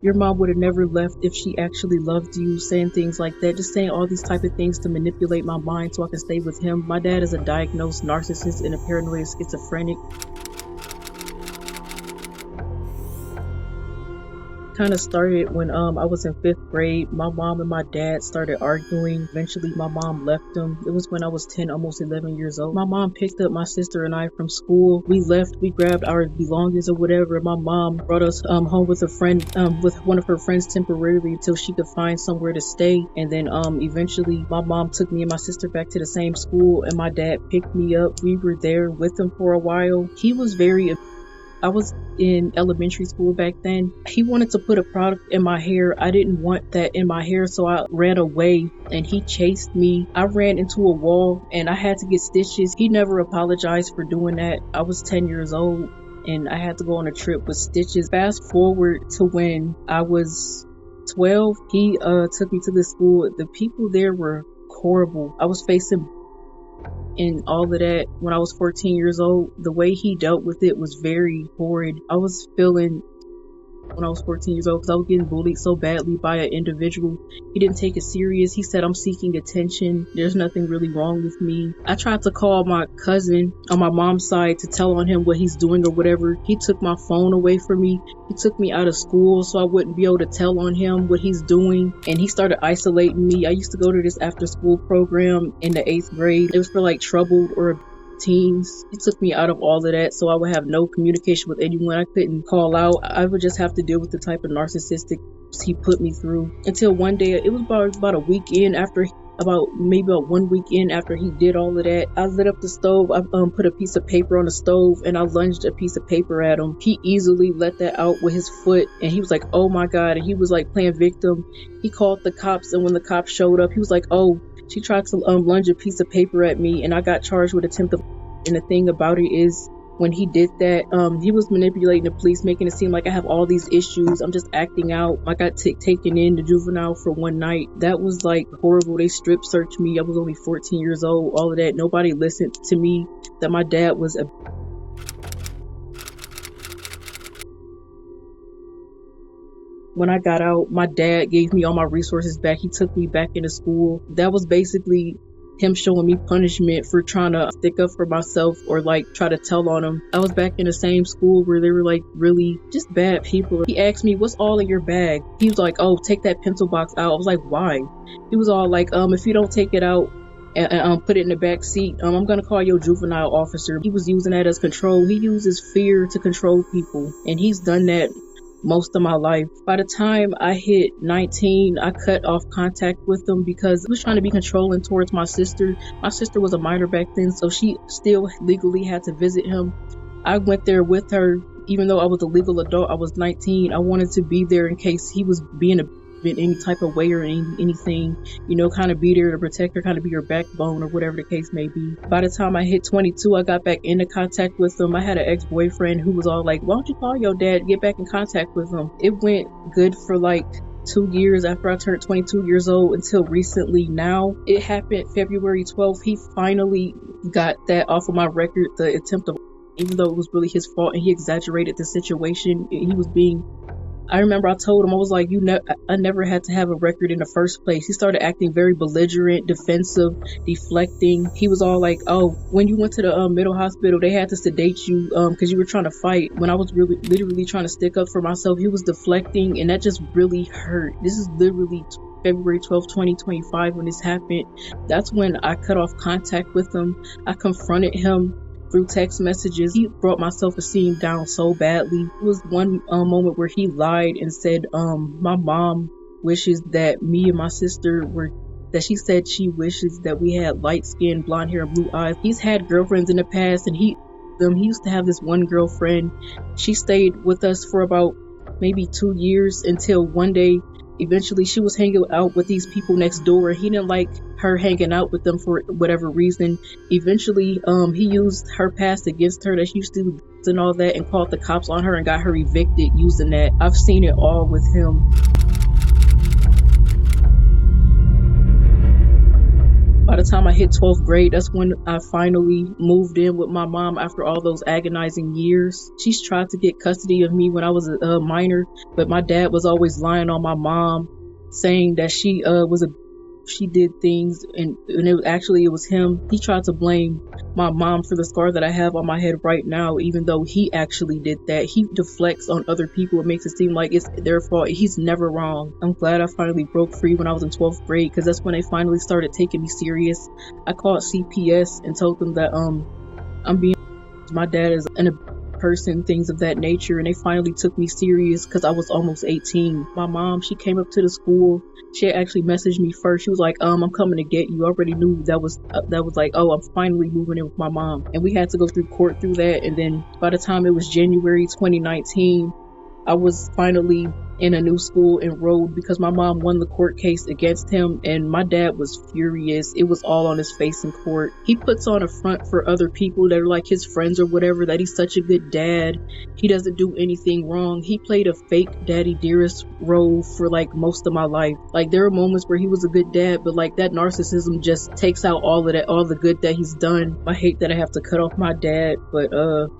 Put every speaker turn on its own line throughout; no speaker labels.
Your mom would have never left if she actually loved you, saying things like that, just saying all these type of things to manipulate my mind so I can stay with him. My dad is a diagnosed narcissist and a paranoid schizophrenic. Kind of started when I was in 5th grade. My mom and my dad started arguing. Eventually my mom left them. It was when I was 10, almost 11 years old. My mom picked up my sister and I from school. We left, we grabbed our belongings or whatever. My mom brought us home with a friend, with one of her friends temporarily until she could find somewhere to stay. And then eventually my mom took me and my sister back to the same school, and my dad picked me up. We were there with him for a while. He was I was in elementary school back then. He wanted to put a product in my hair. I didn't want that in my hair, so I ran away and he chased me. I ran into a wall and I had to get stitches. He never apologized for doing that. I was 10 years old and I had to go on a trip with stitches. Fast forward to when I was 12, he took me to the school. The people there were horrible. I was facing and all of that when I was 14 years old. The way he dealt with it was very horrid. I was feeling when I was 14 years old because I was getting bullied so badly by an individual. He didn't take it serious. He said, I'm seeking attention. There's nothing really wrong with me. I tried to call my cousin on my mom's side to tell on him what he's doing or whatever. He took my phone away from me. He took me out of school so I wouldn't be able to tell on him what he's doing. And he started isolating me. I used to go to this after school program in the 8th grade. It was for like troubled or teens. He took me out of all of that so I would have no communication with anyone. I couldn't call out. I would just have to deal with the type of narcissistic he put me through until one day, it was about a weekend after, maybe about 1 weekend after he did all of that, I lit up the stove. I put a piece of paper on the stove and I lunged a piece of paper at him. He easily let that out with his foot and he was like, oh my God. And he was like playing victim. He called the cops, and when the cops showed up, he was like, oh, she tried to lunge a piece of paper at me and I got charged with attempted. And the thing about it is, when he did that, he was manipulating the police, making it seem like I have all these issues. I'm just acting out. I got taken in the juvenile for one night. That was like horrible. They strip searched me. I was only 14 years old. All of that. Nobody listened to me. That my dad was a... When I got out, my dad gave me all my resources back. He took me back into school. That was basically him showing me punishment for trying to stick up for myself or like try to tell on him. I was back in the same school where they were like really just bad people. He asked me, what's all in your bag? He was like, oh, take that pencil box out. I was like, why? He was all like, if you don't take it out and put it in the back seat, I'm gonna call your juvenile officer. He was using that as control. He uses fear to control people, and he's done that most of my life. By the time I hit 19, I cut off contact with him because he was trying to be controlling towards my sister. My sister was a minor back then, so she still legally had to visit him. I went there with her, even though I was a legal adult. I was 19. I wanted to be there in case he was being in any type of way or anything, kind of be there to protect her, kind of be her backbone or whatever the case may be. By the time I hit 22, I got back into contact with him. I had an ex-boyfriend who was all like, why don't you call your dad, get back in contact with him? It went good for like 2 years after I turned 22 years old until recently. Now it happened February 12th. He finally got that off of my record, the attempt of, even though it was really his fault and he exaggerated the situation. I remember I told him, I was like, I never had to have a record in the first place. He started acting very belligerent, defensive, deflecting. He was all like, oh, when you went to the mental hospital, they had to sedate you because you were trying to fight. When I was literally trying to stick up for myself, he was deflecting, and that just really hurt. This is literally February 12th, 2025 when this happened. That's when I cut off contact with him. I confronted him through text messages. He brought my self-esteem down so badly. It was one moment where he lied and said my mom wishes that me and my sister she said she wishes that we had light skin, blonde hair, and blue eyes. He's had girlfriends in the past, and he used to have this one girlfriend. She stayed with us for about maybe 2 years until one day, eventually she was hanging out with these people next door. He didn't like her hanging out with them for whatever reason. Eventually, he used her past against her, that she used to do and all that, and called the cops on her and got her evicted using that. I've seen it all with him. By By the time I hit 12th grade, that's when I finally moved in with my mom after all those agonizing years. She's tried to get custody of me when I was a minor, but my dad was always lying on my mom, saying that she did things, and it was him. He tried to blame my mom for the scar that I have on my head right now, even though he actually did that. He deflects on other people and makes it seem like it's their fault. He's never wrong. I'm glad I finally broke free when I was in 12th grade, because that's when they finally started taking me serious. I called CPS and told them that I'm being my dad is an person, things of that nature, and they finally took me serious because I was almost 18. My mom, she came up to the school. She actually messaged me first. She was like, I'm coming to get you. I already knew that was like, oh, I'm finally moving in with my mom. And we had to go through court through that. And then by the time it was January 2019, I was finally in a new school enrolled because my mom won the court case against him, and my dad was furious. It was all on his face in court. He puts on a front for other people that are like his friends or whatever, that he's such a good dad. He doesn't do anything wrong. He played a fake daddy dearest role for like most of my life. Like, there are moments where he was a good dad, but like that narcissism just takes out all of that, all the good that he's done. I hate that I have to cut off my dad, but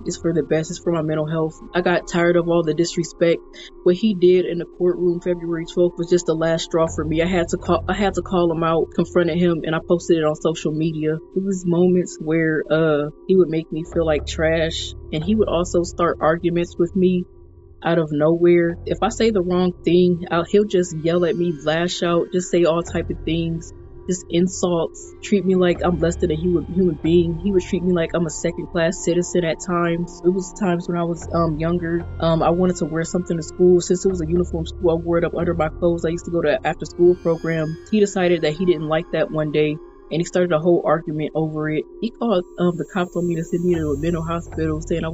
it's for the best. It's for my mental health. I got tired of all the disrespect. What he did in the courtroom February 12th was just the last straw for me. I had to call him out, confronted him, and I posted it on social media. It was moments where he would make me feel like trash, and he would also start arguments with me out of nowhere. If I say the wrong thing, he'll just yell at me, lash out, just say all type of things, just insults, treat me like I'm less than a human being. He would treat me like I'm a second-class citizen at times. It was times when I was younger. I wanted to wear something to school. Since it was a uniform school, I wore it up under my clothes. I used to go to after-school program. He decided that he didn't like that one day, and he started a whole argument over it. He called the cops on me to send me to a mental hospital, saying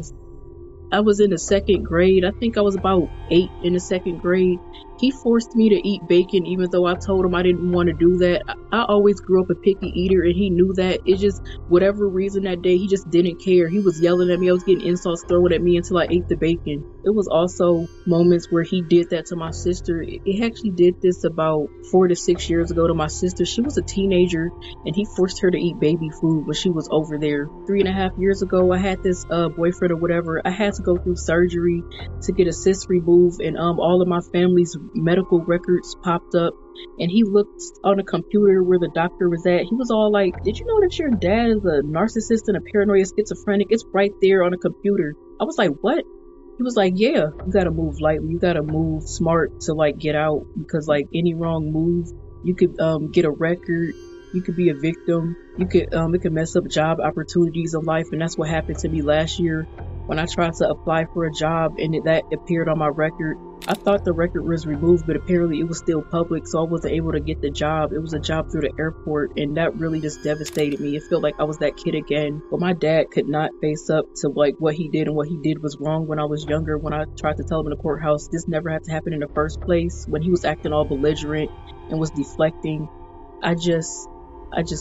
I was in the second grade. I think I was about 8 in the second grade. He forced me to eat bacon, even though I told him I didn't want to do that. I always grew up a picky eater, and he knew that. It's just whatever reason that day, he just didn't care. He was yelling at me. I was getting insults thrown at me until I ate the bacon. It was also moments where he did that to my sister. He actually did this about 4 to 6 years ago to my sister. She was a teenager, and he forced her to eat baby food when she was over there. 3.5 years ago, I had this boyfriend or whatever. I had to go through surgery to get a cyst removed, and all of my family's medical records popped up, and he looked on a computer where the doctor was at. He was all like, did you know that your dad is a narcissist and a paranoid schizophrenic? It's right there on a computer. I was like, what? He was like, yeah, you gotta move lightly, you gotta move smart to like get out, because like any wrong move, you could get a record, you could be a victim, you could it could mess up job opportunities in life. And that's what happened to me last year when I tried to apply for a job, and that appeared on my record. I thought the record was removed, but apparently it was still public, so I wasn't able to get the job. It was a job through the airport, and that really just devastated me. It felt like I was that kid again. But my dad could not face up to like what he did, and what he did was wrong when I was younger. When I tried to tell him in the courthouse this never had to happen in the first place, when he was acting all belligerent and was deflecting, I just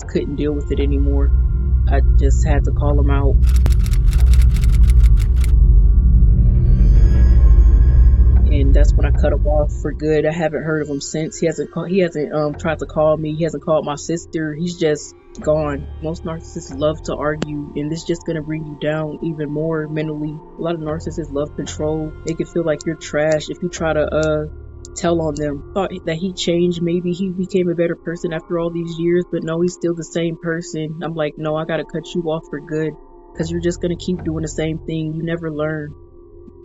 couldn't deal with it anymore. I just had to call him out. And that's when I cut him off for good. I haven't heard of him since. He hasn't tried to call me. He hasn't called my sister. He's just gone. Most narcissists love to argue, and this is just gonna bring you down even more mentally. A lot of narcissists love control. They can feel like you're trash if you try to tell on them. Thought that he changed. Maybe he became a better person after all these years, but no, he's still the same person. I'm like, no, I gotta cut you off for good, because you're just gonna keep doing the same thing. You never learn.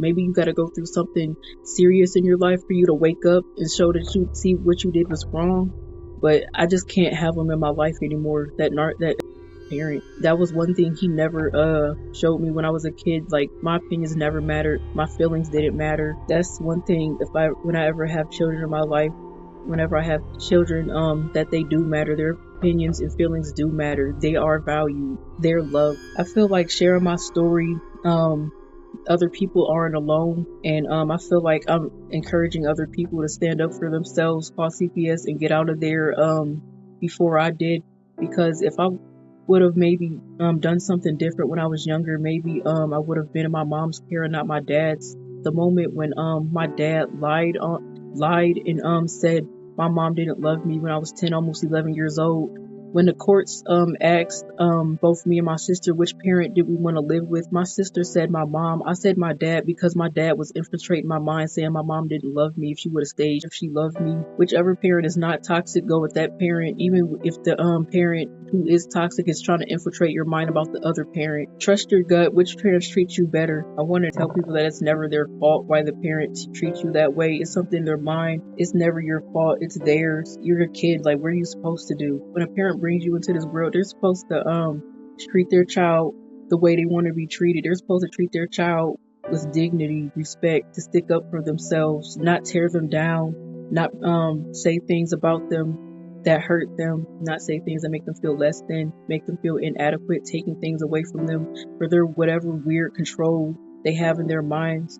Maybe you got to go through something serious in your life for you to wake up and show that you see what you did was wrong. But I just can't have him in my life anymore. That parent. That was one thing he never showed me when I was a kid. Like, my opinions never mattered. My feelings didn't matter. That's one thing. When I ever have children in my life, whenever I have children, that they do matter. Their opinions and feelings do matter. They are valued. They're loved. I feel like sharing my story, other people aren't alone, and I feel like I'm encouraging other people to stand up for themselves, call CPS, and get out of there before I did. Because if I would have maybe done something different when I was younger, maybe I would have been in my mom's care and not my dad's. The moment when my dad lied and said my mom didn't love me when I was 10, almost 11 years old, When the courts asked both me and my sister which parent did we want to live with, my sister said my mom. I said my dad because my dad was infiltrating my mind, saying my mom didn't love me. If she would have stayed, if she loved me, whichever parent is not toxic, go with that parent. Even if the parent who is toxic is trying to infiltrate your mind about the other parent, trust your gut. Which parents treat you better? I want to tell people that it's never their fault why the parents treat you that way. It's something in their mind. It's never your fault. It's theirs. You're a kid. Like, what are you supposed to do? When a parent brings you into this world, they're supposed to treat their child the way they want to be treated. They're supposed to treat their child with dignity, respect, to stick up for themselves, not tear them down, not say things about them that hurt them, not say things that make them feel less than, make them feel inadequate, taking things away from them for their whatever weird control they have in their minds.